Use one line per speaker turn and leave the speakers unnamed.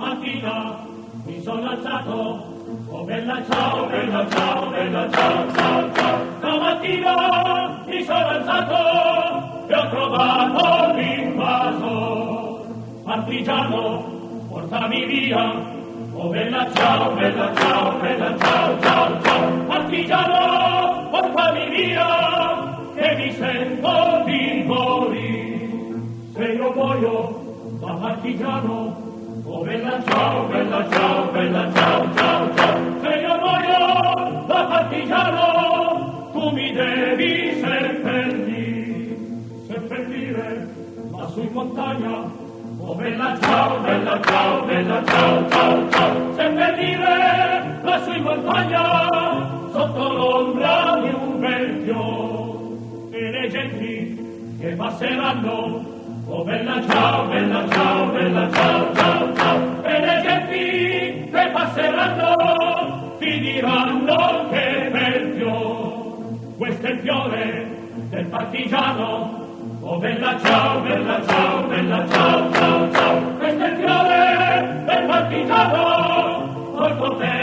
Stamattina mi sono alzato, oh bella ciao, bella ciao, bella ciao, ciao, ciao. Stamattina mi sono alzato e ho trovato l'invasor. Partigiano, portami via, oh bella ciao, bella ciao, bella ciao, ciao, ciao. Partigiano, portami via, che mi sento di morire. Se io muoio da partigiano, oh bella ciao, bella ciao, bella ciao, ciao, ciao. Se io muoio da partigiano, tu mi devi seppellire lassù in montagna, oh bella ciao, bella ciao, bella ciao, ciao, ciao. Seppellire lassù in montagna, sotto l'ombra di un bel fior. E le genti che passeranno, oh bella ciao, bella ciao, bella ciao, ciao, ciao. E le genti che passeranno ti diranno che bel fior. Questo è il fiore del partigiano, oh bella ciao, bella ciao, bella ciao, ciao, ciao. Questo è il fiore del partigiano, col potere